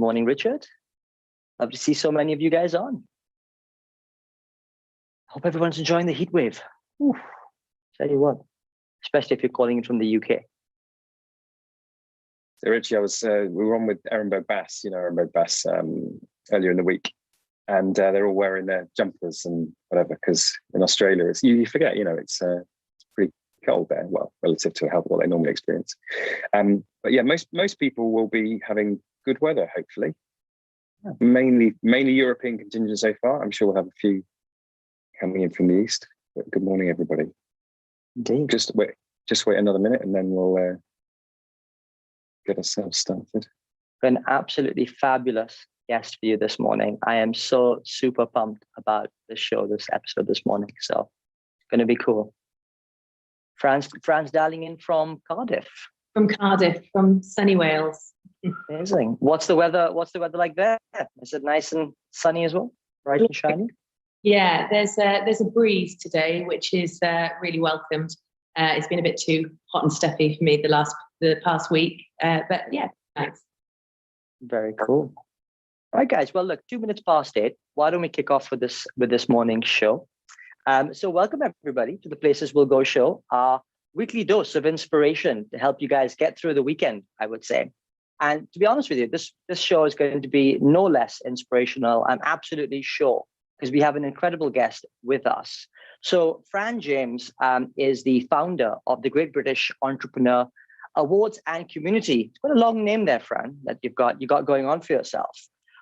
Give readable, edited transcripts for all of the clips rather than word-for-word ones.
morning, Richard. Love to see so many of you guys on. Hope everyone's enjoying the heat wave. Oof, tell you what, especially if you're calling it from the UK. So Richie, we were on with Ehrenberg Bass, Ehrenberg Bass earlier in the week, and they're all wearing their jumpers and whatever, because in Australia, you forget, it's pretty cold there, well, relative to what they normally experience. But yeah, most people will be having good weather, hopefully. Yeah. Mainly European contingent so far. I'm sure we'll have a few coming in from the east. But good morning, everybody. Indeed. Just wait another minute, and then we'll get ourselves started. An absolutely fabulous guest for you this morning. I am so super pumped about this episode this morning. So it's going to be cool. Fran's dialing in from Cardiff. From Cardiff, from sunny Wales. Amazing. What's the weather like there? Is it nice and sunny as well? Bright and shiny? Yeah, there's a breeze today, which is really welcomed. It's been a bit too hot and stuffy for me the past week, but yeah, thanks. Very cool. All right, guys. Well, look, 2 minutes past 8. Why don't we kick off with this morning's show? So welcome everybody to the Places We'll Go show, our weekly dose of inspiration to help you guys get through the weekend, I would say. And to be honest with you, this show is going to be no less inspirational, I'm absolutely sure, because we have an incredible guest with us. So Fran James is the founder of the Great British Entrepreneur Awards and Community. It's got a long name there, Fran, that you got going on for yourself.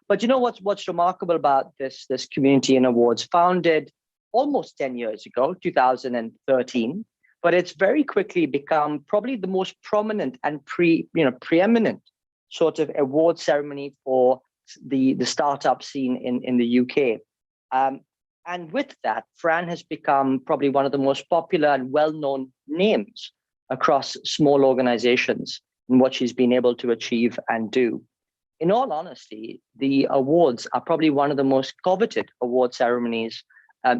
But you know what's remarkable about this community and awards? Founded almost 10 years ago, 2013, but it's very quickly become probably the most prominent and preeminent sort of award ceremony for the startup scene in the UK. And with that, Fran has become probably one of the most popular and well-known names across small organizations in what she's been able to achieve and do. In all honesty, the awards are probably one of the most coveted award ceremonies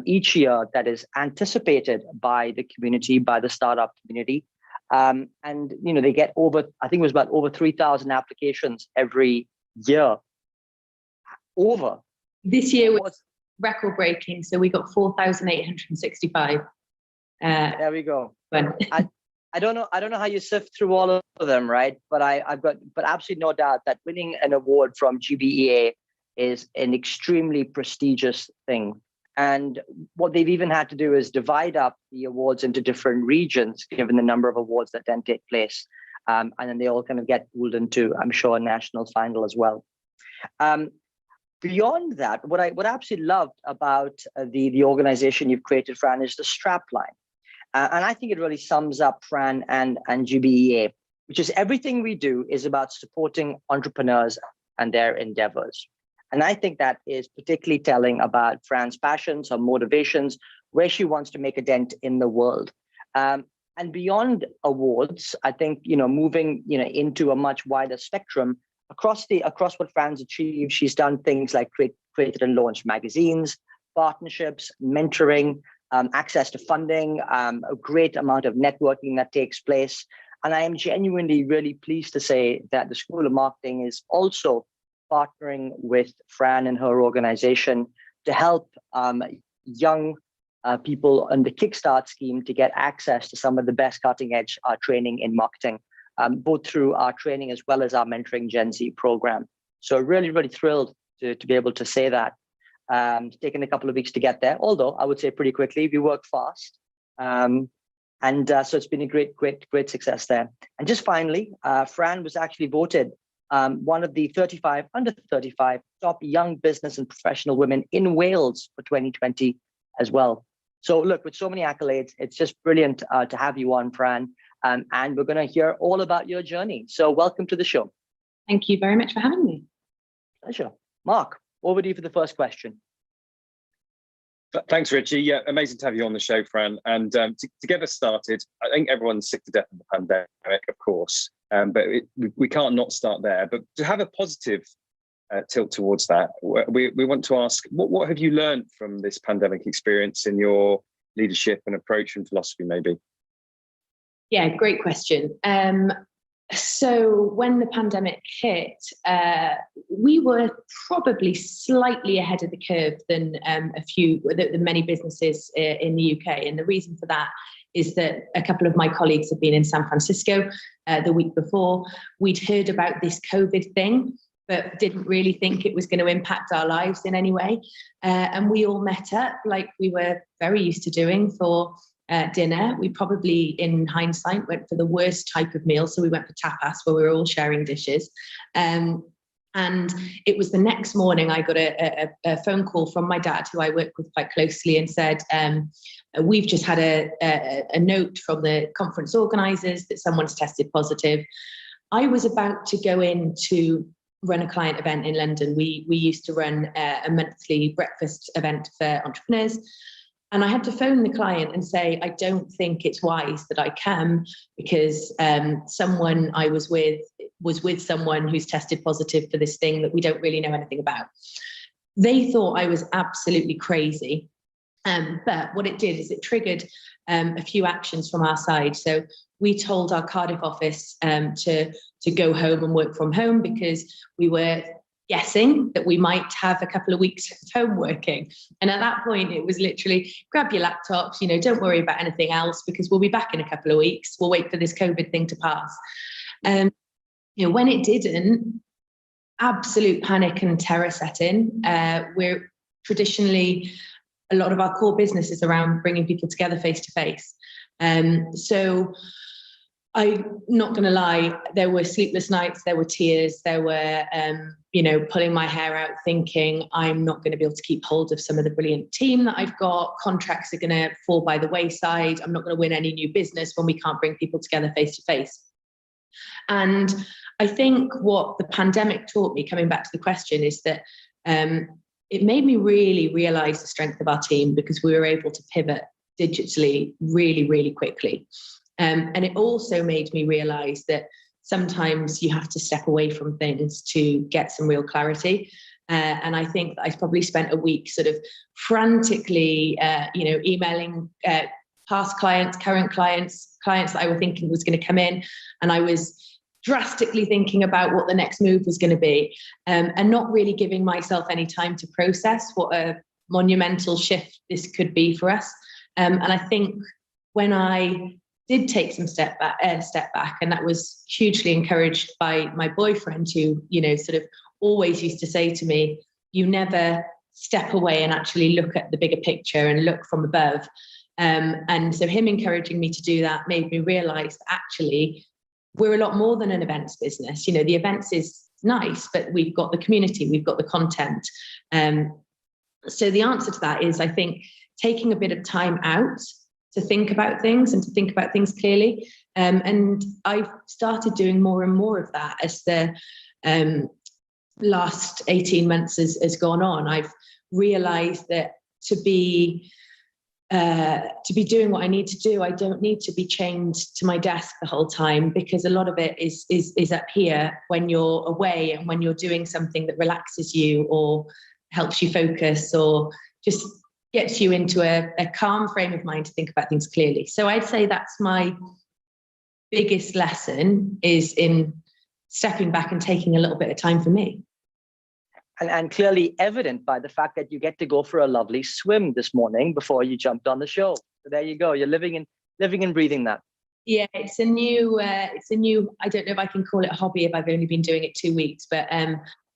each year that is anticipated by the community, by the startup community. And they get over 3,000 applications every year. This year was record breaking, so we got 4,865. There we go. I don't know how you sift through all of them, right? But I've got absolutely no doubt that winning an award from GBEA is an extremely prestigious thing. And what they've even had to do is divide up the awards into different regions, given the number of awards that then take place. And then they all kind of get pooled into, I'm sure, a national final as well. Beyond that, what I absolutely loved about the organization you've created, Fran, is the strapline. And I think it really sums up Fran and GBEA, which is everything we do is about supporting entrepreneurs and their endeavors. And I think that is particularly telling about Fran's passions, her motivations, where she wants to make a dent in the world. And beyond awards, I think, moving, into a much wider spectrum across what Fran's achieved, she's done things like created and launched magazines, partnerships, mentoring, access to funding, a great amount of networking that takes place. And I am genuinely really pleased to say that the School of Marketing is also partnering with Fran and her organization to help young people on the Kickstart scheme to get access to some of the best cutting edge training in marketing, both through our training as well as our Mentoring Gen Z program. So really, really thrilled to be able to say that. It's taken a couple of weeks to get there, although I would say pretty quickly. We work fast. So it's been a great success there. And just finally, Fran was actually voted one of the under 35 top young business and professional women in Wales for 2020 as well. So look, with so many accolades, it's just brilliant to have you on, Fran. And we're going to hear all about your journey. So welcome to the show. Thank you very much for having me. Pleasure. Mark, over to you for the first question. Thanks, Richie. Yeah, amazing to have you on the show, Fran. And to get us started, I think everyone's sick to death of the pandemic, of course, but we can't not start there. But to have a positive tilt towards that, we want to ask, what have you learned from this pandemic experience in your leadership and approach and philosophy, maybe? Yeah, great question. So when the pandemic hit, we were probably slightly ahead of the curve than the many businesses in the UK. And the reason for that is that a couple of my colleagues had been in San Francisco the week before. We'd heard about this COVID thing, but didn't really think it was going to impact our lives in any way. And we all met up like we were very used to doing for dinner. We probably, in hindsight, went for the worst type of meal. So we went for tapas, where we were all sharing dishes. And it was the next morning I got a phone call from my dad, who I work with quite closely, and said, we've just had a note from the conference organisers that someone's tested positive. I was about to go in to run a client event in London. We used to run a monthly breakfast event for entrepreneurs. And I had to phone the client and say, I don't think it's wise that I come, because someone I was with someone who's tested positive for this thing that we don't really know anything about. They thought I was absolutely crazy. But what it did is it triggered a few actions from our side. So we told our Cardiff office to go home and work from home, because we were guessing that we might have a couple of weeks of home working. And at that point, it was literally grab your laptops, don't worry about anything else, because we'll be back in a couple of weeks. We'll wait for this COVID thing to pass. When it didn't, absolute panic and terror set in. We're traditionally, a lot of our core business is around bringing people together face to face. So I'm not going to lie, there were sleepless nights, there were tears, there were, pulling my hair out thinking I'm not going to be able to keep hold of some of the brilliant team that I've got. Contracts are going to fall by the wayside. I'm not going to win any new business when we can't bring people together face to face. And I think what the pandemic taught me, coming back to the question, is that it made me really realize the strength of our team, because we were able to pivot digitally really, really quickly. And it also made me realize that sometimes you have to step away from things to get some real clarity. And I think I probably spent a week sort of frantically, emailing past clients, current clients that I were thinking was going to come in. And I was drastically thinking about what the next move was going to be, and not really giving myself any time to process what a monumental shift this could be for us. And I think when I did take some step back, and that was hugely encouraged by my boyfriend, who, sort of always used to say to me, you never step away and actually look at the bigger picture and look from above. And so him encouraging me to do that made me realize that actually we're a lot more than an events business. The events is nice, but we've got the community, we've got the content. So the answer to that is, I think, taking a bit of time out to think about things and to think about things clearly. And I've started doing more and more of that as the last 18 months has gone on. I've realized that to be doing what I need to do, I don't need to be chained to my desk the whole time, because a lot of it is up here when you're away and when you're doing something that relaxes you or helps you focus or just gets you into a calm frame of mind to think about things clearly. So I'd say that's my biggest lesson, is in stepping back and taking a little bit of time for me. And clearly evident by the fact that you get to go for a lovely swim this morning before you jumped on the show. So there you go. You're living and breathing that. Yeah, it's a new, I don't know if I can call it a hobby if I've only been doing it 2 weeks, but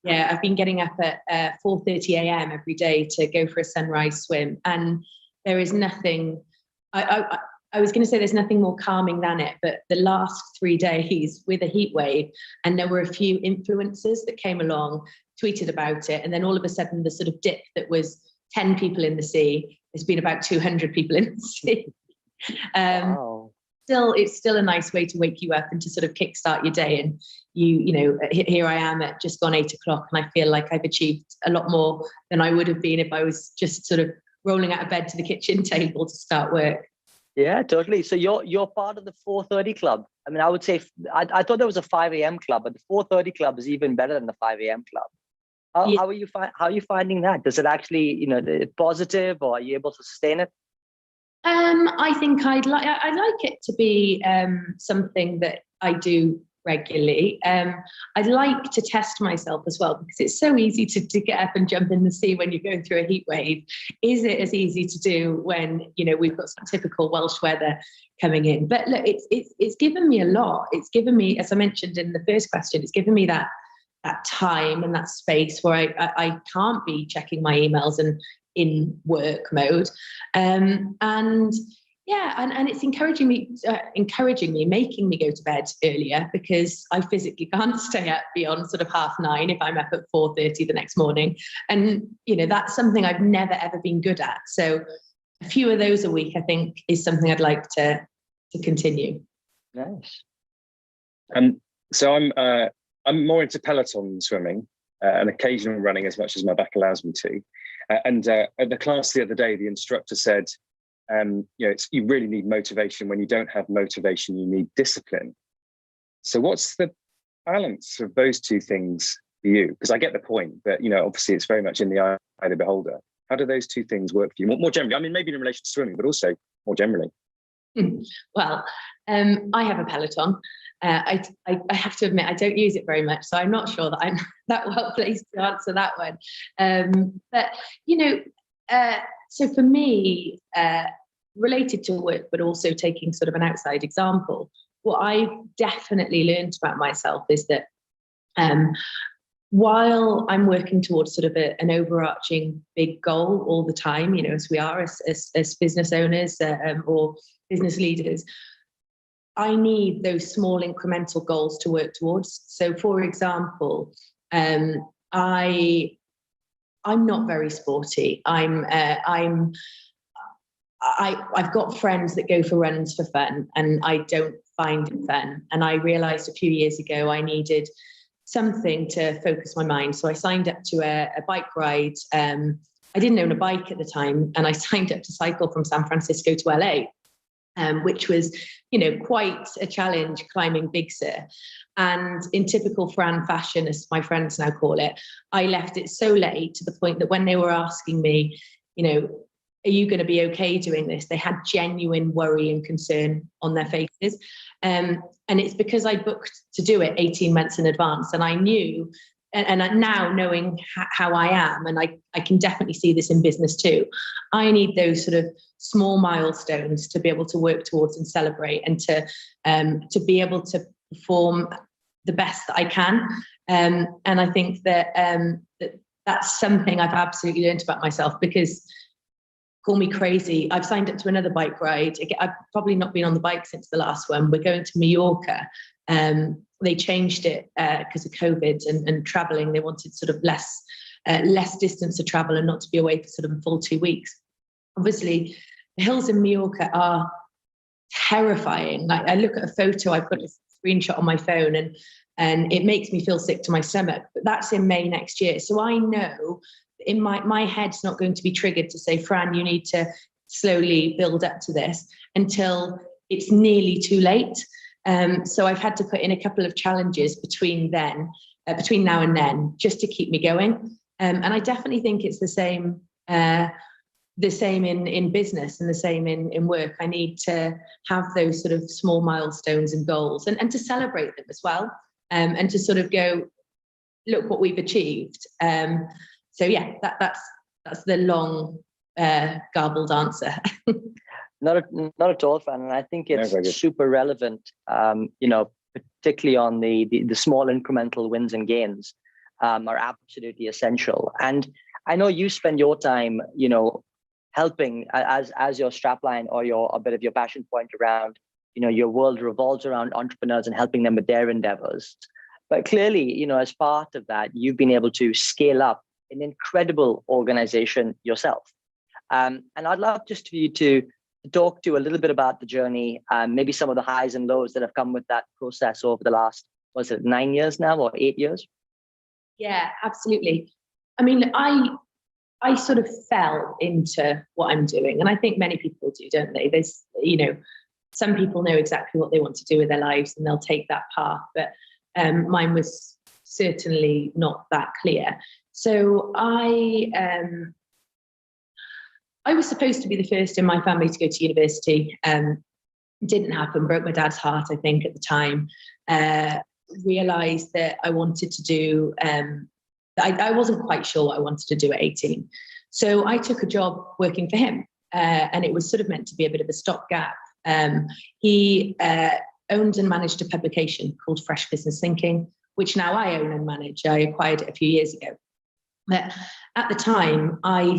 yeah, I've been getting up at 4:30 a.m. every day to go for a sunrise swim. And there is nothing, I was going to say there's nothing more calming than it, but the last 3 days with a heat wave, and there were a few influencers that came along, tweeted about it, and then all of a sudden the sort of dip that was 10 people in the sea, there's been about 200 people in the sea. Wow. It's still a nice way to wake you up and to sort of kickstart your day. And here I am at just gone 8 o'clock, and I feel like I've achieved a lot more than I would have been if I was just sort of rolling out of bed to the kitchen table to start work. Yeah, totally. So you're part of the 4:30 club. I mean, I would say I thought there was a 5 a.m. club, but the 4:30 club is even better than the 5 a.m. club. How are you finding that? Does it actually, positive, or are you able to sustain it? I think I'd like it to be something that I do regularly. I'd like to test myself as well, because it's so easy to get up and jump in the sea when you're going through a heat wave. Is it as easy to do when, you know, we've got some typical Welsh weather coming in? But look, it's given me a lot. It's given me, as I mentioned in the first question, it's given me that time and that space where I can't be checking my emails and in work mode. And it's encouraging me, making me go to bed earlier, because I physically can't stay up beyond sort of 9:30 if I'm up at 4:30 the next morning. And, you know, that's something I've never, ever been good at. So a few of those a week, I think, is something I'd like to continue. Nice. So I'm more into Peloton swimming and occasional running as much as my back allows me to. And at the class the other day, the instructor said, you know, you really need motivation. When you don't have motivation, you need discipline. So what's the balance of those two things for you? Because I get the point, but, you know, obviously it's very much in the eye of the beholder. How do those two things work for you? More generally, I mean, maybe in relation to swimming, but also more generally. Well, I have a Peloton. I have to admit, I don't use it very much, so I'm not sure that I'm that well placed to answer that one. But, you know, so for me, related to work, but also taking sort of an outside example, what I've definitely learned about myself is that while I'm working towards sort of an overarching big goal all the time, you know, as we are as business owners or business leaders, I need those small incremental goals to work towards. So, for example, I'm not very sporty. I've got friends that go for runs for fun, and I don't find it fun. And I realized a few years ago I needed something to focus my mind. So I signed up to a bike ride. I didn't own a bike at the time, and I signed up to cycle from San Francisco to LA. Which was, you know, quite a challenge, climbing Big Sur. And in typical Fran fashion, as my friends now call it, I left it so late to the point that when they were asking me, you know, are you going to be okay doing this? They had genuine worry and concern on their faces. And it's because I booked to do it 18 months in advance. And I knew, and now knowing how I am, and I can definitely see this in business too, I need those sort of small milestones to be able to work towards and celebrate, and to be able to perform the best that I can. And I think that that's something I've absolutely learned about myself, because call me crazy, I've signed up to another bike ride. I've probably not been on the bike since the last one. We're going to Mallorca. They changed it because of COVID and traveling. They wanted sort of less distance to travel and not to be away for sort of a full 2 weeks. Obviously, the hills in Mallorca are terrifying. Like, I look at a photo, I've got a screenshot on my phone, and it makes me feel sick to my stomach. But that's in May next year. So I know in my head's not going to be triggered to say, Fran, you need to slowly build up to this until it's nearly too late. So I've had to put in a couple of challenges between now and then, just to keep me going. And I definitely think it's the same in business and the same in work. I need to have those sort of small milestones and goals, and to celebrate them as well, and to sort of go, look what we've achieved. So yeah, that's the long garbled answer. Not at all, Fran. And I think it's super relevant, you know, particularly on the small incremental wins and gains are absolutely essential. And I know you spend your time, you know, helping as your strapline or a bit of your passion point around, you know, your world revolves around entrepreneurs and helping them with their endeavors. But clearly, you know, as part of that, you've been able to scale up an incredible organization yourself. And I'd love just for you to talk to a little bit about the journey, maybe some of the highs and lows that have come with that process over the last, was it 9 years now or 8 years? Yeah, absolutely. I mean, I sort of fell into what I'm doing, and I think many people do, don't they? There's, you know, some people know exactly what they want to do with their lives and they'll take that path, but mine was certainly not that clear. So I was supposed to be the first in my family to go to university. Didn't happen, broke my dad's heart, I think, at the time. realized that I wanted to do, I wasn't quite sure what I wanted to do at 18. So I took a job working for him, and it was sort of meant to be a bit of a stopgap. He owned and managed a publication called Fresh Business Thinking, which now I own and manage. I acquired it a few years ago. But at the time, I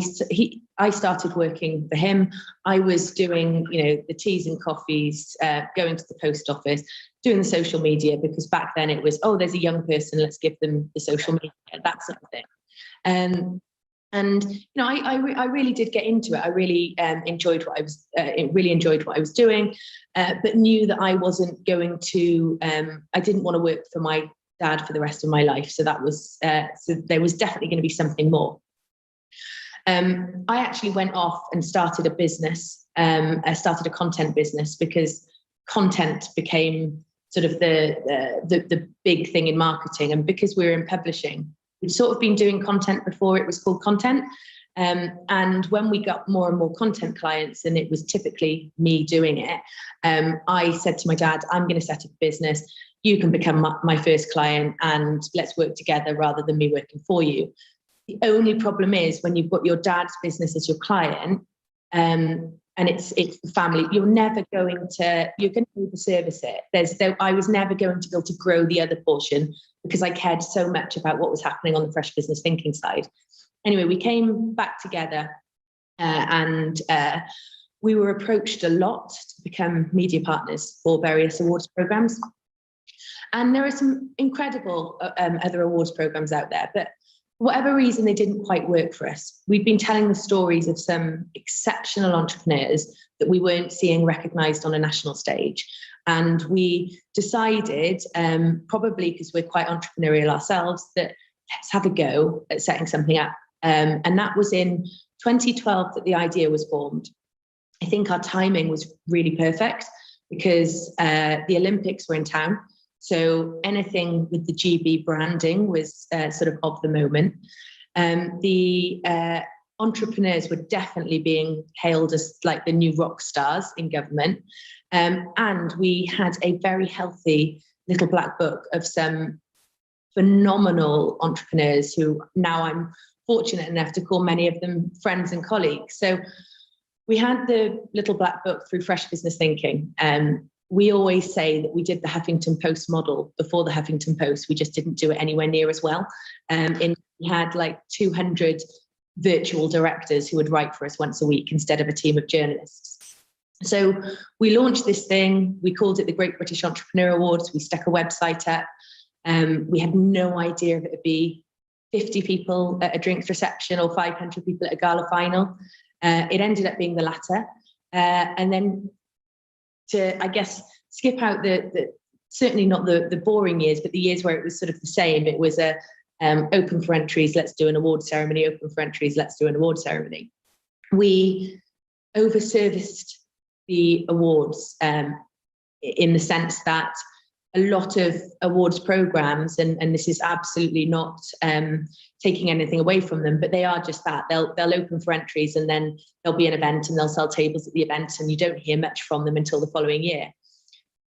started working for him. I was doing, the teas and coffees, going to the post office, doing the social media, because back then it was, oh, there's a young person, let's give them the social media, that sort of thing. And I really did get into it. I really enjoyed what I was doing, but knew that I wasn't going to. I didn't want to work for my dad for the rest of my life. So that was so there was definitely going to be something more. I actually went off and started a business. I started a content business because content became sort of the big thing in marketing, and because we were in publishing. We'd sort of been doing content before it was called content. And when we got more and more content clients, and it was typically me doing it, I said to my dad, I'm going to set up a business. You can become my first client and let's work together rather than me working for you. The only problem is when you've got your dad's business as your client, and it's family, you're going to over-service it. I was never going to be able to grow the other portion because I cared so much about what was happening on the Fresh Business Thinking side. Anyway, we came back together and we were approached a lot to become media partners for various awards programs. And there are some incredible other awards programs out there, but for whatever reason, they didn't quite work for us. We've been telling the stories of some exceptional entrepreneurs that we weren't seeing recognised on a national stage. And we decided, probably because we're quite entrepreneurial ourselves, that let's have a go at setting something up. And that was in 2012 that the idea was formed. I think our timing was really perfect because the Olympics were in town. So anything with the GB branding was sort of the moment. The entrepreneurs were definitely being hailed as like the new rock stars in government. And we had a very healthy little black book of some phenomenal entrepreneurs who now I'm fortunate enough to call many of them friends and colleagues. So we had the little black book through Fresh Business Thinking. We always say that we did the Huffington Post model before the Huffington Post. We just didn't do it anywhere near as well. We had like 200 virtual directors who would write for us once a week instead of a team of journalists. So we launched this thing. We called it the Great British Entrepreneur Awards. We stuck a website up. We had no idea if it would be 50 people at a drinks reception or 500 people at a gala final. It ended up being the latter. And then to, I guess, skip out the certainly not the boring years, but the years where it was sort of the same. It was a open for entries, let's do an award ceremony, open for entries, let's do an award ceremony. We over-serviced the awards in the sense that a lot of awards programs, and this is absolutely not taking anything away from them, but they are just that. They'll open for entries and then there'll be an event and they'll sell tables at the event and you don't hear much from them until the following year.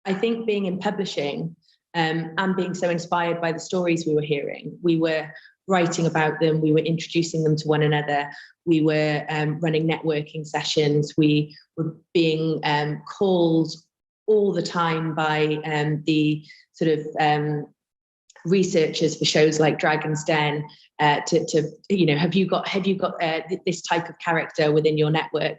I think being in publishing and being so inspired by the stories we were hearing, we were writing about them, we were introducing them to one another, we were running networking sessions, we were being called all the time by the sort of researchers for shows like Dragon's Den to have you got this type of character within your network?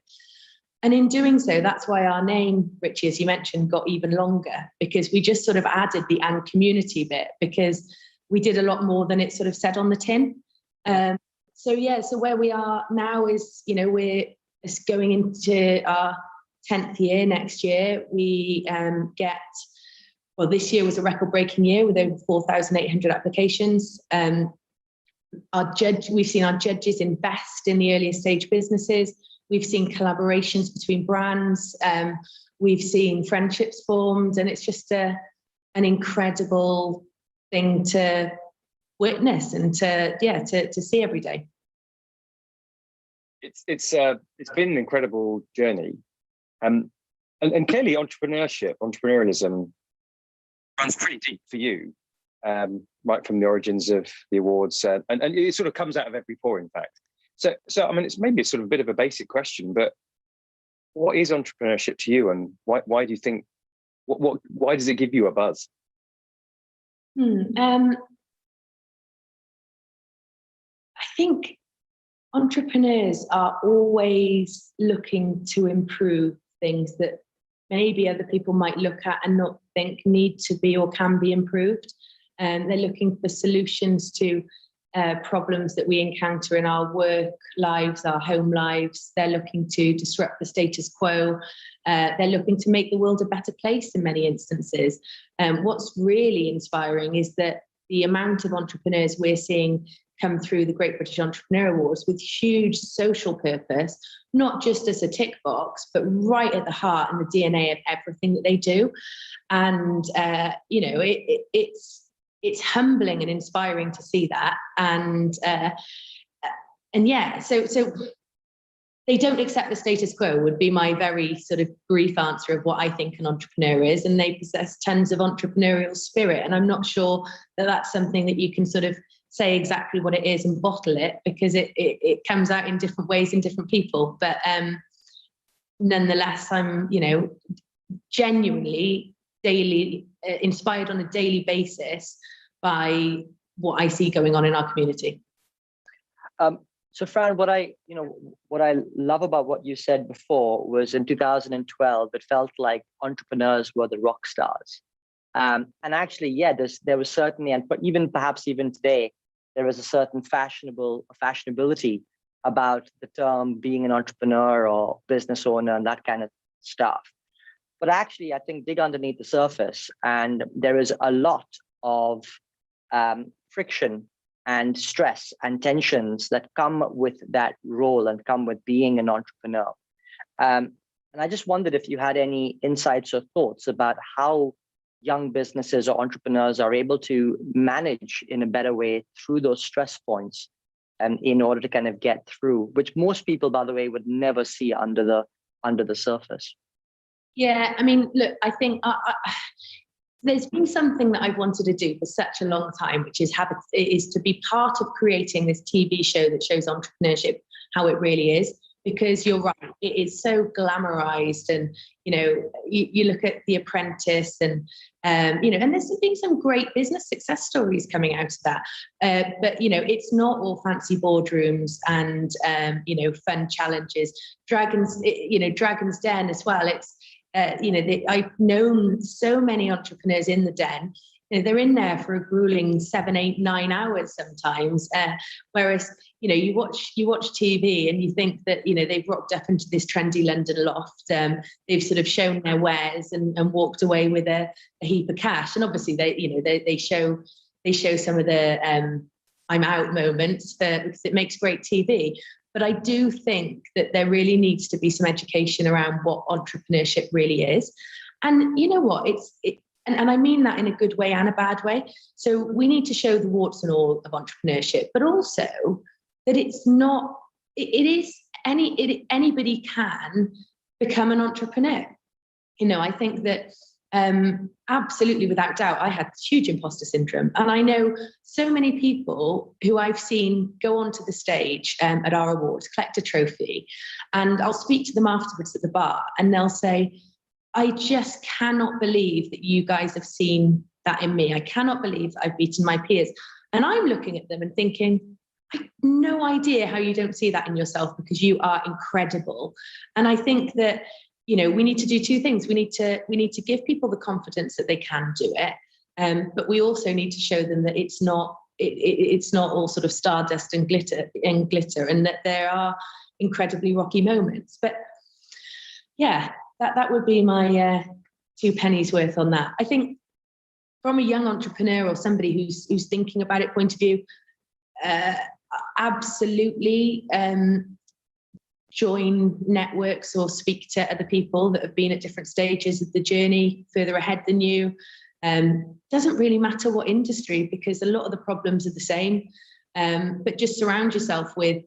And in doing so, that's why our name, Richie, as you mentioned, got even longer, because we just sort of added the "and community" bit, because we did a lot more than it sort of said on the tin. So where we are now is, we're just going into our 10th year this year was a record-breaking year with over 4,800 applications. We've seen our judges invest in the earlier stage businesses. We've seen collaborations between brands. We've seen friendships formed, and it's just an incredible thing to witness and to see every day. It's been an incredible journey. And clearly entrepreneurship, entrepreneurialism runs pretty deep for you. right from the origins of the awards, and it sort of comes out of every pore, in fact. So I mean, it's maybe sort of a bit of a basic question, but what is entrepreneurship to you, and why do you think, why does it give you a buzz? I think entrepreneurs are always looking to improve things that maybe other people might look at and not think need to be or can be improved. They're looking for solutions to problems that we encounter in our work lives, our home lives. They're looking to disrupt the status quo. They're looking to make the world a better place in many instances. What's really inspiring is that the amount of entrepreneurs we're seeing come through the Great British Entrepreneur Awards with huge social purpose, not just as a tick box, but right at the heart and the DNA of everything that they do. And, you know, it's humbling and inspiring to see that. And yeah, so they don't accept the status quo would be my very sort of brief answer of what I think an entrepreneur is. And they possess tons of entrepreneurial spirit. And I'm not sure that that's something that you can sort of say exactly what it is and bottle it, because it comes out in different ways in different people. But nonetheless, I'm, you know, genuinely daily inspired on a daily basis by what I see going on in our community. So Fran, what I love about what you said before was in 2012, it felt like entrepreneurs were the rock stars. And actually, yeah, there was certainly, but perhaps even today, there is a certain fashionability about the term being an entrepreneur or business owner and that kind of stuff. But actually, I think dig underneath the surface, and there is a lot of friction and stress and tensions that come with that role and come with being an entrepreneur. And I just wondered if you had any insights or thoughts about how young businesses or entrepreneurs are able to manage in a better way through those stress points, and in order to kind of get through, which most people, by the way, would never see under the surface. Yeah, I mean, look, I think there's been something that I've wanted to do for such a long time, which is to be part of creating this TV show that shows entrepreneurship how it really is. Because you're right, it is so glamorized, and you know, you look at The Apprentice, and you know, and there's been some great business success stories coming out of that. But you know, it's not all fancy boardrooms and you know, fun challenges. Dragon's Den as well. It's you know, I've known so many entrepreneurs in the den. You know, they're in there for a grueling 7, 8, 9 hours sometimes. Whereas, you know, you watch TV and you think that, you know, they've rocked up into this trendy London loft. They've sort of shown their wares and walked away with a heap of cash. And obviously, they show some of the I'm out moments because it makes great TV. But I do think that there really needs to be some education around what entrepreneurship really is. And you know what? And I mean that in a good way and a bad way. So we need to show the warts and all of entrepreneurship, but also that it's not, anybody can become an entrepreneur. You know, I think that absolutely, without doubt, I had huge imposter syndrome. And I know so many people who I've seen go onto the stage at our awards, collect a trophy, and I'll speak to them afterwards at the bar and they'll say, I just cannot believe that you guys have seen that in me. I cannot believe that I've beaten my peers. And I'm looking at them and thinking, I have no idea how you don't see that in yourself, because you are incredible. And I think that, you know, we need to do two things. We need to give people the confidence that they can do it. But we also need to show them that it's not all sort of stardust and glitter, and that there are incredibly rocky moments. But yeah, that would be my 2 pennies worth on that. I think from a young entrepreneur or somebody who's thinking about it point of view, absolutely join networks or speak to other people that have been at different stages of the journey, further ahead than you. Doesn't really matter what industry, because a lot of the problems are the same. But just surround yourself with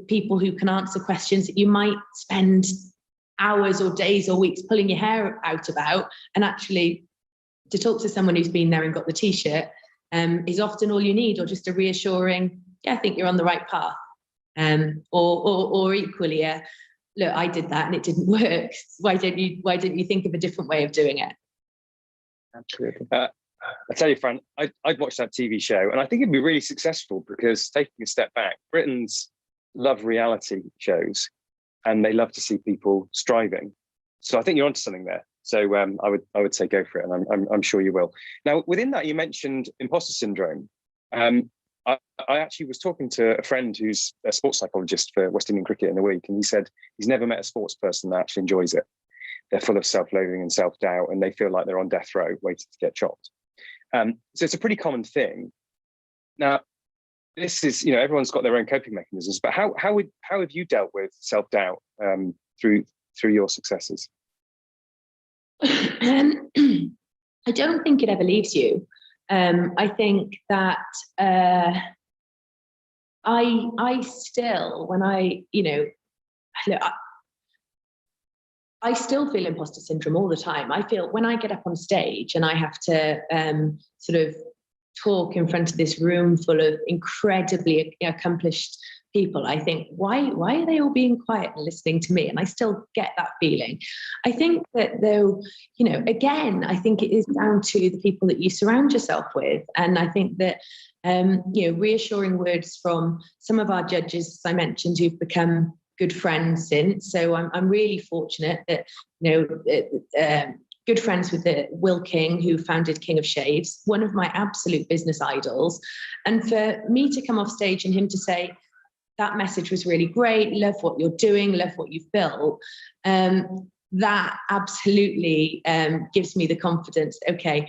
people who can answer questions that you might spend hours or days or weeks pulling your hair out about, and actually to talk to someone who's been there and got the t-shirt is often all you need, or just a reassuring, yeah, I think you're on the right path. Or equally, look, I did that and it didn't work. Why didn't you think of a different way of doing it? Absolutely. I tell you, Fran, I'd watch that TV show and I think it'd be really successful, because taking a step back, Britons love reality shows and they love to see people striving. So I think you're onto something there. So I would say go for it, and I'm sure you will. Now, within that, you mentioned imposter syndrome. I actually was talking to a friend who's a sports psychologist for West Indian cricket in the week, and he said he's never met a sports person that actually enjoys it. They're full of self-loathing and self-doubt, and they feel like they're on death row waiting to get chopped. So it's a pretty common thing. Now, this is, everyone's got their own coping mechanisms, but how have you dealt with self-doubt through your successes? I don't think it ever leaves you. I think that I still, when I still feel imposter syndrome all the time. I feel when I get up on stage and I have to sort of talk in front of this room full of incredibly accomplished people, I think, why are they all being quiet and listening to me? And I still get that feeling. I think that though, again, I think it is down to the people that you surround yourself with. And I think that, reassuring words from some of our judges, as I mentioned, who've become good friends since. So I'm really fortunate that, good friends with Will King, who founded King of Shaves, one of my absolute business idols. And for me to come off stage and him to say, that message was really great, love what you're doing, love what you've built, that absolutely gives me the confidence, okay,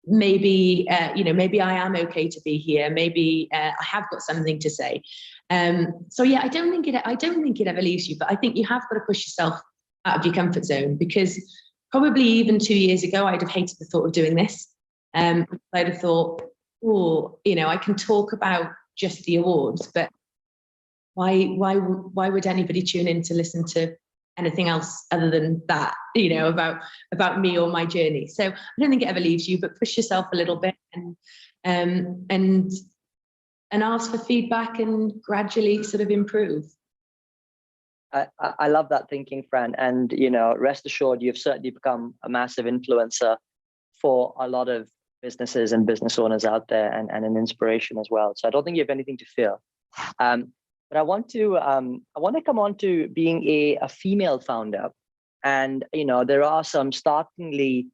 maybe I am okay to be here, maybe I have got something to say. So yeah, I don't think it ever leaves you, but I think you have got to push yourself out of your comfort zone, because probably even 2 years ago I'd have hated the thought of doing this. I'd have thought, I can talk about just the awards, but why would anybody tune in to listen to anything else other than that, about me or my journey? So I don't think it ever leaves you, but push yourself a little bit and ask for feedback and gradually sort of improve. I love that thinking, Fran. And, rest assured, you've certainly become a massive influencer for a lot of businesses and business owners out there, and an inspiration as well. So I don't think you have anything to fear. But I want to come on to being a female founder. And, there are some startlingly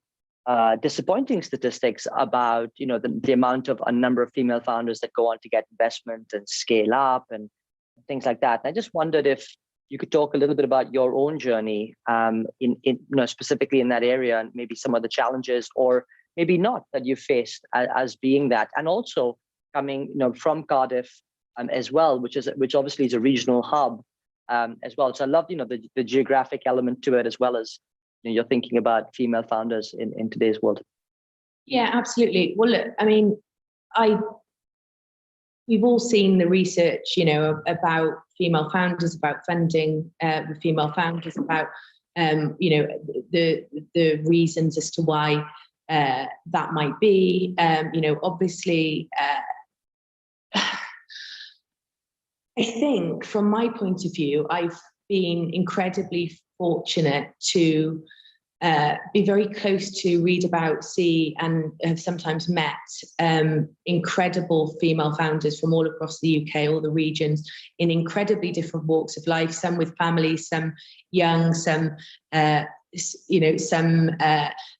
disappointing statistics about, the amount of a number of female founders that go on to get investment and scale up and things like that. And I just wondered if you could talk a little bit about your own journey specifically in that area, and maybe some of the challenges or maybe not that you faced as being that. And also coming, from Cardiff as well, which obviously is a regional hub as well. So I love, the geographic element to it, as well as you're thinking about female founders in today's world. Yeah, absolutely. Well, look, I mean, we've all seen the research, about female founders, about funding with female founders, about the reasons as to why that might be. Obviously, I think from my point of view, I've been incredibly fortunate to be very close to, read about, see, and have sometimes met incredible female founders from all across the UK, all the regions, in incredibly different walks of life, some with families, some young, some some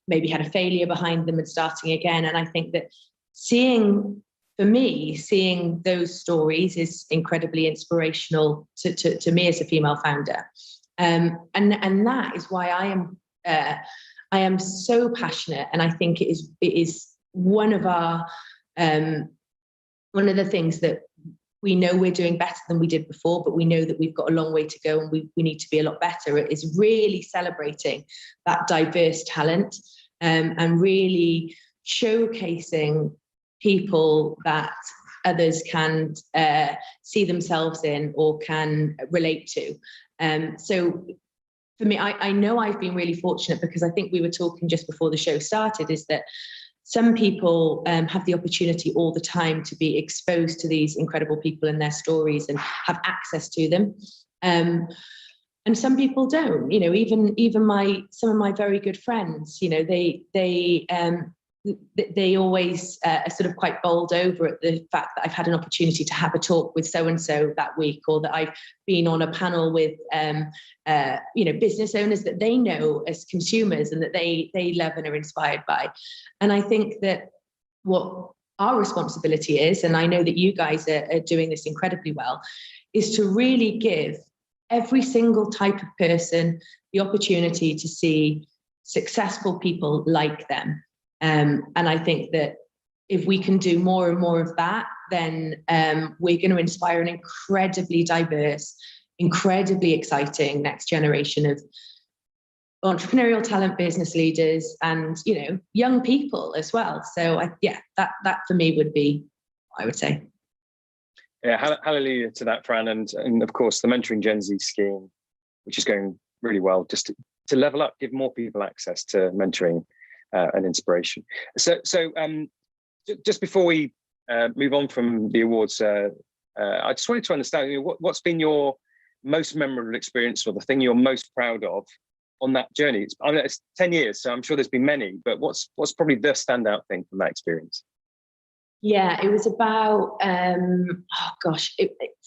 maybe had a failure behind them and starting again. And I think that seeing those stories is incredibly inspirational to me as a female founder. And that is why I am so passionate. And I think it is one of the things that we know we're doing better than we did before, but we know that we've got a long way to go and we need to be a lot better. It is really celebrating that diverse talent and really showcasing people that others can see themselves in or can relate to. So for me, I know I've been really fortunate, because I think we were talking just before the show started, is that some people have the opportunity all the time to be exposed to these incredible people and their stories and have access to them. And some people don't, you know, even some of my very good friends, you know, they always are sort of quite bowled over at the fact that I've had an opportunity to have a talk with so-and-so that week, or that I've been on a panel with, you know, business owners that they know as consumers and that they love and are inspired by. And I think that what our responsibility is, and I know that you guys are doing this incredibly well, is to really give every single type of person the opportunity to see successful people like them. And I think that if we can do more and more of that, then we're going to inspire an incredibly diverse, incredibly exciting next generation of entrepreneurial talent, business leaders, and, you know, young people as well. So that for me would be, I would say. Yeah, hallelujah to that, Fran, and of course the Mentoring Gen Z scheme, which is going really well, just to level up, give more people access to mentoring and inspiration. So just before we move on from the awards, I just wanted to understand, you know, what's been your most memorable experience, or the thing you're most proud of on that journey? I mean, it's 10 years, so I'm sure there's been many, but what's probably the standout thing from that experience? Yeah, it was about,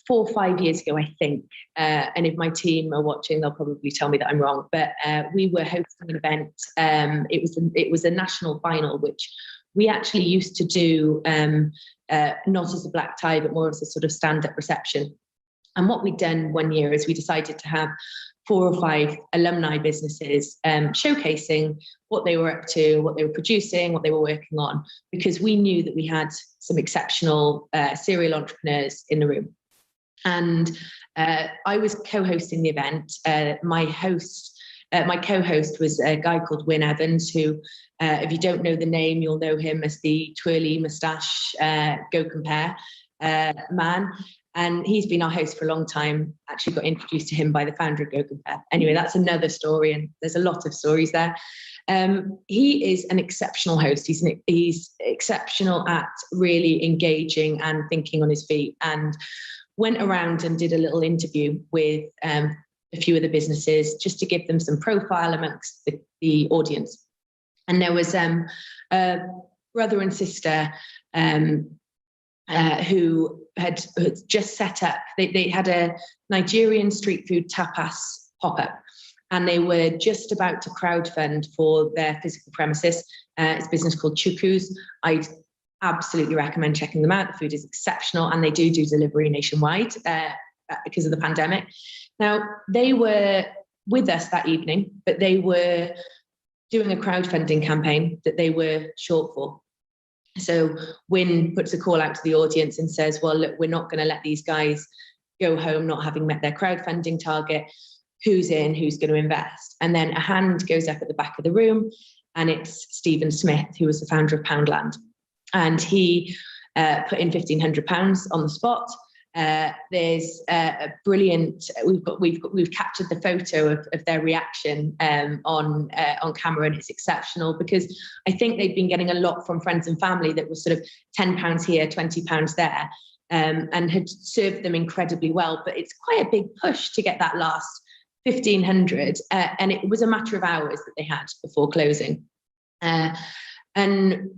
4 or 5 years ago, I think. And if my team are watching, they'll probably tell me that I'm wrong. But we were hosting an event. It was a national final, which we actually used to do not as a black tie, but more as a sort of stand-up reception. And what we'd done one year is we decided to have 4 or 5 alumni businesses showcasing what they were up to, what they were producing, what they were working on, because we knew that we had some exceptional serial entrepreneurs in the room. And I was co-hosting the event. My co-host was a guy called Wyn Evans, who, if you don't know the name, you'll know him as the twirly moustache Go Compare man. And he's been our host for a long time. Actually got introduced to him by the founder of Go Compare. Anyway, that's another story, and there's a lot of stories there. He is an exceptional host. He's exceptional at really engaging and thinking on his feet, and went around and did a little interview with a few of the businesses just to give them some profile amongst the audience. And there was a brother and sister who had just set up, they had a Nigerian street food tapas pop-up, and they were just about to crowdfund for their physical premises. It's a business called Chuku's. I'd absolutely recommend checking them out. The food is exceptional, and they do delivery nationwide because of the pandemic. Now, they were with us that evening, but they were doing a crowdfunding campaign that they were short for. So Wyn puts a call out to the audience and says, well, look, we're not going to let these guys go home not having met their crowdfunding target. Who's in? Who's going to invest? And then a hand goes up at the back of the room, and it's Stephen Smith, who was the founder of Poundland. And he put in £1,500 on the spot. There's a brilliant, we've captured the photo of their reaction on camera, and it's exceptional, because I think they've been getting a lot from friends and family that was sort of £10 here, £20 there, and had served them incredibly well. But it's quite a big push to get that last 1,500, and it was a matter of hours that they had before closing. And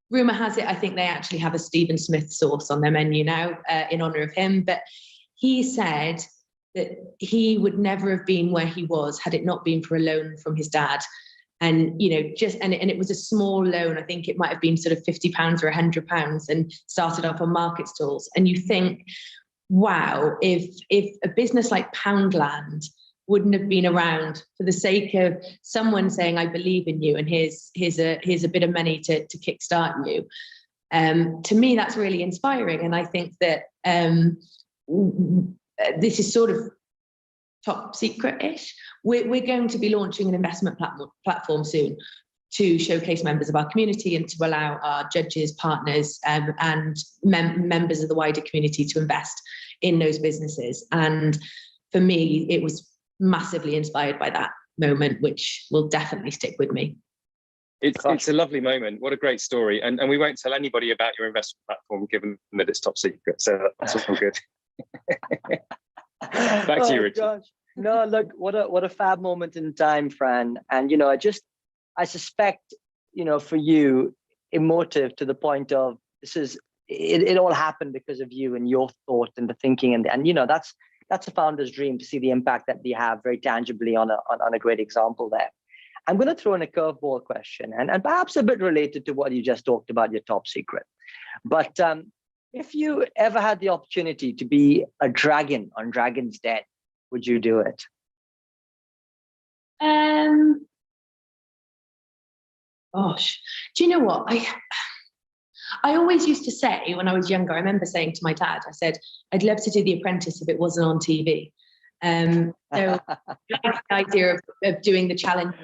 rumour has it, I think they actually have a Stephen Smith sauce on their menu now in honour of him. But he said that he would never have been where he was had it not been for a loan from his dad. And, you know, and it was a small loan. I think it might have been sort of £50 or £100, and started off on market stalls. And you think, wow, if a business like Poundland wouldn't have been around for the sake of someone saying, I believe in you, and here's a bit of money to kickstart you. To me, that's really inspiring. And I think that this is sort of top secret-ish. We're going to be launching an investment platform soon to showcase members of our community and to allow our judges, partners, and members of the wider community to invest in those businesses. And for me, it was massively inspired by that. moment, which will definitely stick with me. It's a lovely moment. What a great story. And we won't tell anybody about your investment platform, given that it's top secret. So that's all good. Back to you, Richard. Gosh. No, look, what a fab moment in time, Fran. And, I suspect, for you, emotive to the point of it all happened because of you and your thought and the thinking. And that's a founder's dream, to see the impact that we have very tangibly on a great example there. I'm going to throw in a curveball question, and perhaps a bit related to what you just talked about, your top secret. But if you ever had the opportunity to be a dragon on Dragon's Den, would you do it? Gosh, do you know what? I always used to say when I was younger, I remember saying to my dad, I said, I'd love to do The Apprentice if it wasn't on TV. So I like the idea of doing the challenge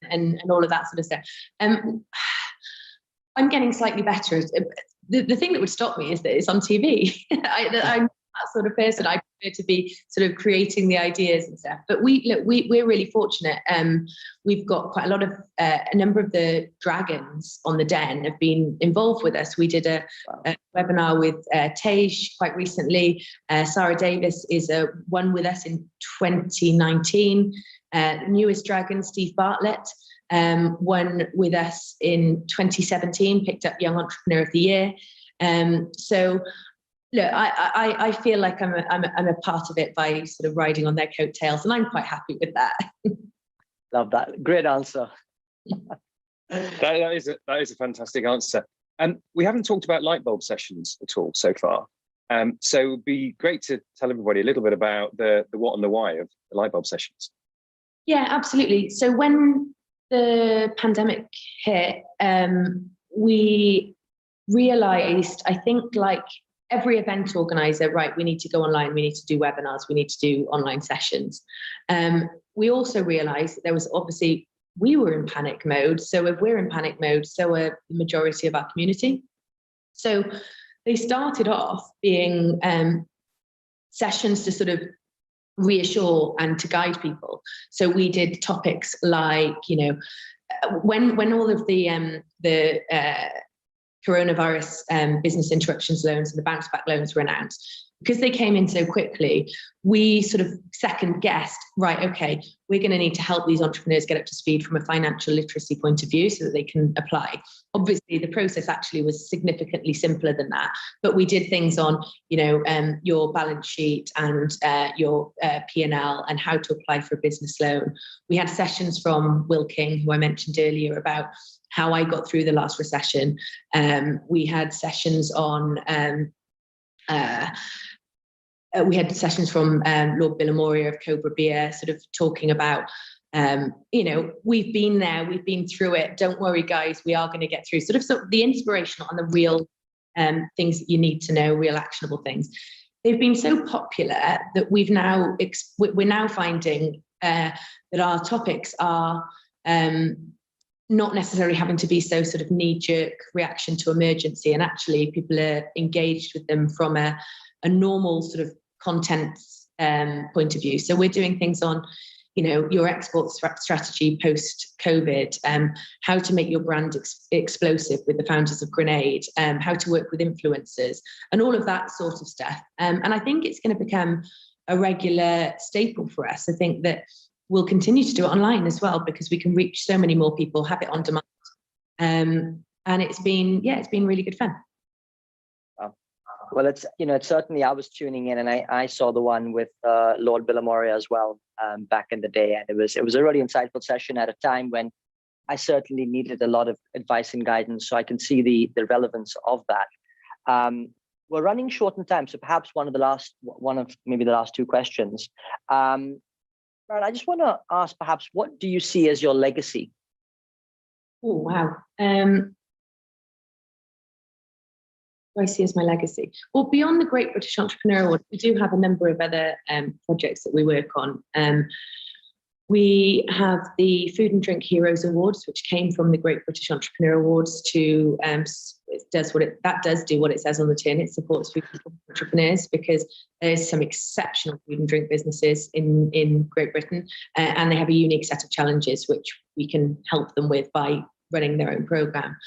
and all of that sort of stuff. I'm getting slightly better. The thing that would stop me is that it's on TV. I'm that sort of person. I prefer to be sort of creating the ideas and stuff. But we're really fortunate. We've got quite a lot of a number of the dragons on the Den have been involved with us. We did a webinar with Tej quite recently. Sarah Davis is one with us in 2019. Newest dragon, Steve Bartlett, one with us in 2017, picked up Young Entrepreneur of the Year. So look, I feel like I'm a part of it by sort of riding on their coattails, and I'm quite happy with that. Love that. Great answer. That is a fantastic answer. And we haven't talked about Lightbulb Sessions at all so far. So it'd be great to tell everybody a little bit about the what and the why of the Lightbulb Sessions. Yeah, absolutely. So when the pandemic hit, we realized, I think, like every event organizer, right, we need to go online, we need to do webinars, we need to do online sessions. We also realized that there was obviously, we were in panic mode. So if we're in panic mode, so are the majority of our community. So they started off being sessions to sort of reassure and to guide people. So we did topics like, when all of the coronavirus business interruptions loans and the bounce back loans were announced, because they came in so quickly, we sort of second guessed, right, okay, we're going to need to help these entrepreneurs get up to speed from a financial literacy point of view so that they can apply. Obviously, the process actually was significantly simpler than that, but we did things on, your balance sheet and your P&L and how to apply for a business loan. We had sessions from Will King, who I mentioned earlier, about how I got through the last recession. We had sessions on we had sessions from Lord Billamoria of Cobra Beer, sort of talking about, we've been there, we've been through it. Don't worry, guys, we are going to get through. Sort of the inspirational and the real things that you need to know, real actionable things. They've been so popular that we're now finding that our topics are not necessarily having to be so sort of knee-jerk reaction to emergency, and actually people are engaged with them from a normal sort of content point of view. So we're doing things on, your export strategy post-COVID, how to make your brand explosive with the founders of Grenade, how to work with influencers, and all of that sort of stuff. And I think it's going to become a regular staple for us. I think that we'll continue to do it online as well, because we can reach so many more people, have it on demand. And it's been really good fun. Well, it's certainly, I was tuning in and I saw the one with Lord Billamoria as well back in the day. And it was a really insightful session at a time when I certainly needed a lot of advice and guidance. So I can see the relevance of that. We're running short on time. So perhaps one of maybe the last two questions. Fran, I just want to ask, perhaps, what do you see as your legacy? Oh, wow. What I see as my legacy? Well, beyond the Great British Entrepreneur Award, we do have a number of other projects that we work on. We have the Food and Drink Heroes Awards, which came from the Great British Entrepreneur Awards to does what it says on the tin. It supports food entrepreneurs, because there's some exceptional food and drink businesses in Great Britain, and they have a unique set of challenges which we can help them with by running their own program.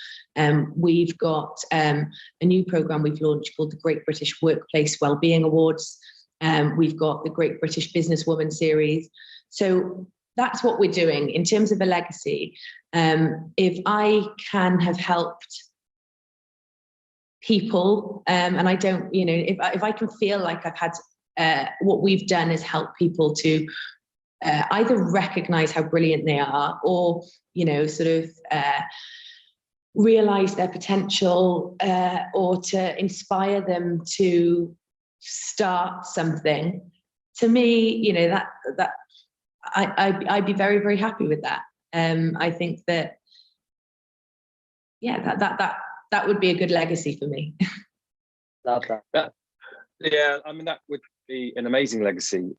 We've got a new program we've launched called the Great British Workplace Wellbeing Awards. We've got the Great British Businesswoman series. So that's what we're doing in terms of a legacy. If I can have helped people, and I don't, if I can feel like I've had what we've done is help people to either recognize how brilliant they are, or realize their potential, or to inspire them to start something. To me, that I'd be very, very happy with that. I think that, that would be a good legacy for me. Love that. Yeah, I mean, that would be an amazing legacy.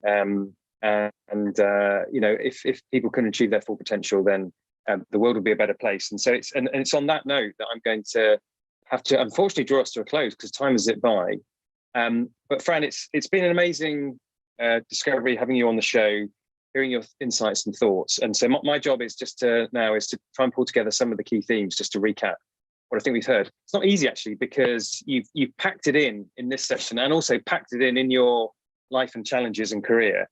If people can achieve their full potential, then the world will be a better place. And so it's on that note that I'm going to have to unfortunately draw us to a close, because time has zipped by. But Fran, it's been an amazing discovery having you on the show, hearing your insights and thoughts. And so my job is to try and pull together some of the key themes, just to recap what I think we've heard. It's not easy, actually, because you've packed it in this session, and also packed it in your life and challenges and career.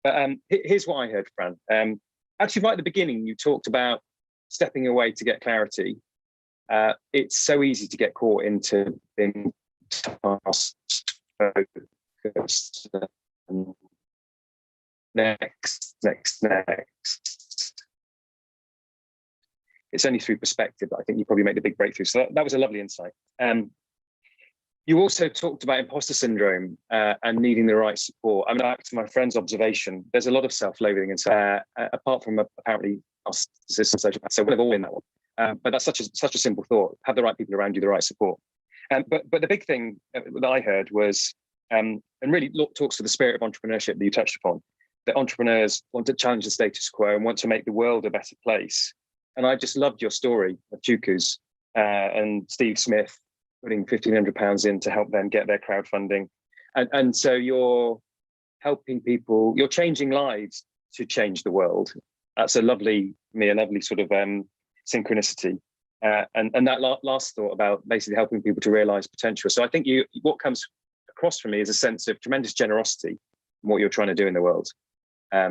But here's what I heard, Fran. Actually, right at the beginning, you talked about stepping away to get clarity. It's so easy to get caught into being task focused. Next. It's only through perspective that I think you probably make the big breakthrough. So that was a lovely insight. You also talked about imposter syndrome and needing the right support. I'm back to my friend's observation. There's a lot of self-loathing, and apart from apparently narcissism, sociopath, so we're all in that one. But that's such a simple thought. Have the right people around you, the right support. But the big thing that I heard was, and really talks to the spirit of entrepreneurship that you touched upon, that entrepreneurs want to challenge the status quo and want to make the world a better place. And I just loved your story of Chuku's and Steve Smith putting £1,500 in to help them get their crowdfunding. And so you're helping people, you're changing lives to change the world. That's a lovely sort of synchronicity. And that last thought about basically helping people to realize potential. So I think what comes across for me is a sense of tremendous generosity in what you're trying to do in the world.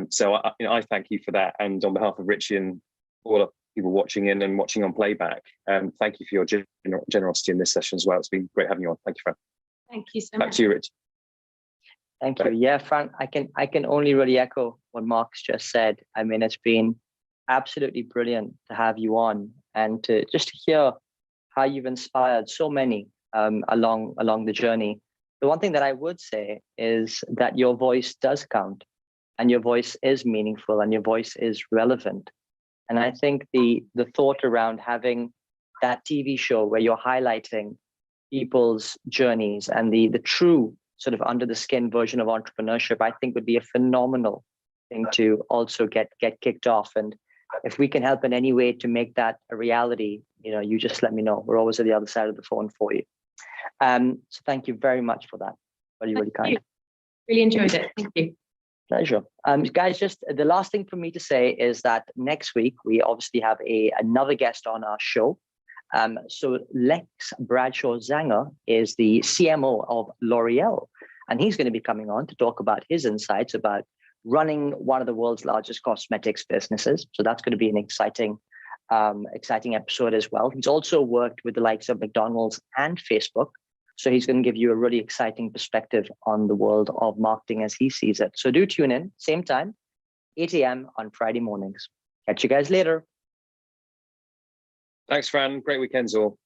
So I thank you for that. And on behalf of Richie and all the people watching in and watching on playback, thank you for your generosity in this session as well. It's been great having you on. Thank you, Fran. Thank you so much. Back to you, Rich. Thank you. Yeah, Fran, I can only really echo what Mark's just said. I mean, it's been absolutely brilliant to have you on, and to hear how you've inspired so many along the journey. The one thing that I would say is that your voice does count, and your voice is meaningful, and your voice is relevant. And I think the thought around having that TV show where you're highlighting people's journeys and the true sort of under the skin version of entrepreneurship, I think would be a phenomenal thing to also get kicked off. And if we can help in any way to make that a reality, you just let me know. We're always at the other side of the phone for you. So thank you very much for that. Really kind. Really enjoyed it. Thank you. Pleasure. Guys, just the last thing for me to say is that next week we obviously have another guest on our show. So Lex Bradshaw Zanger is the CMO of L'Oreal, and he's going to be coming on to talk about his insights about running one of the world's largest cosmetics businesses. So that's going to be an exciting episode as well. He's also worked with the likes of McDonald's and Facebook. So he's going to give you a really exciting perspective on the world of marketing as he sees it. So do tune in, same time, 8 a.m. on Friday mornings. Catch you guys later. Thanks, Fran. Great weekends all.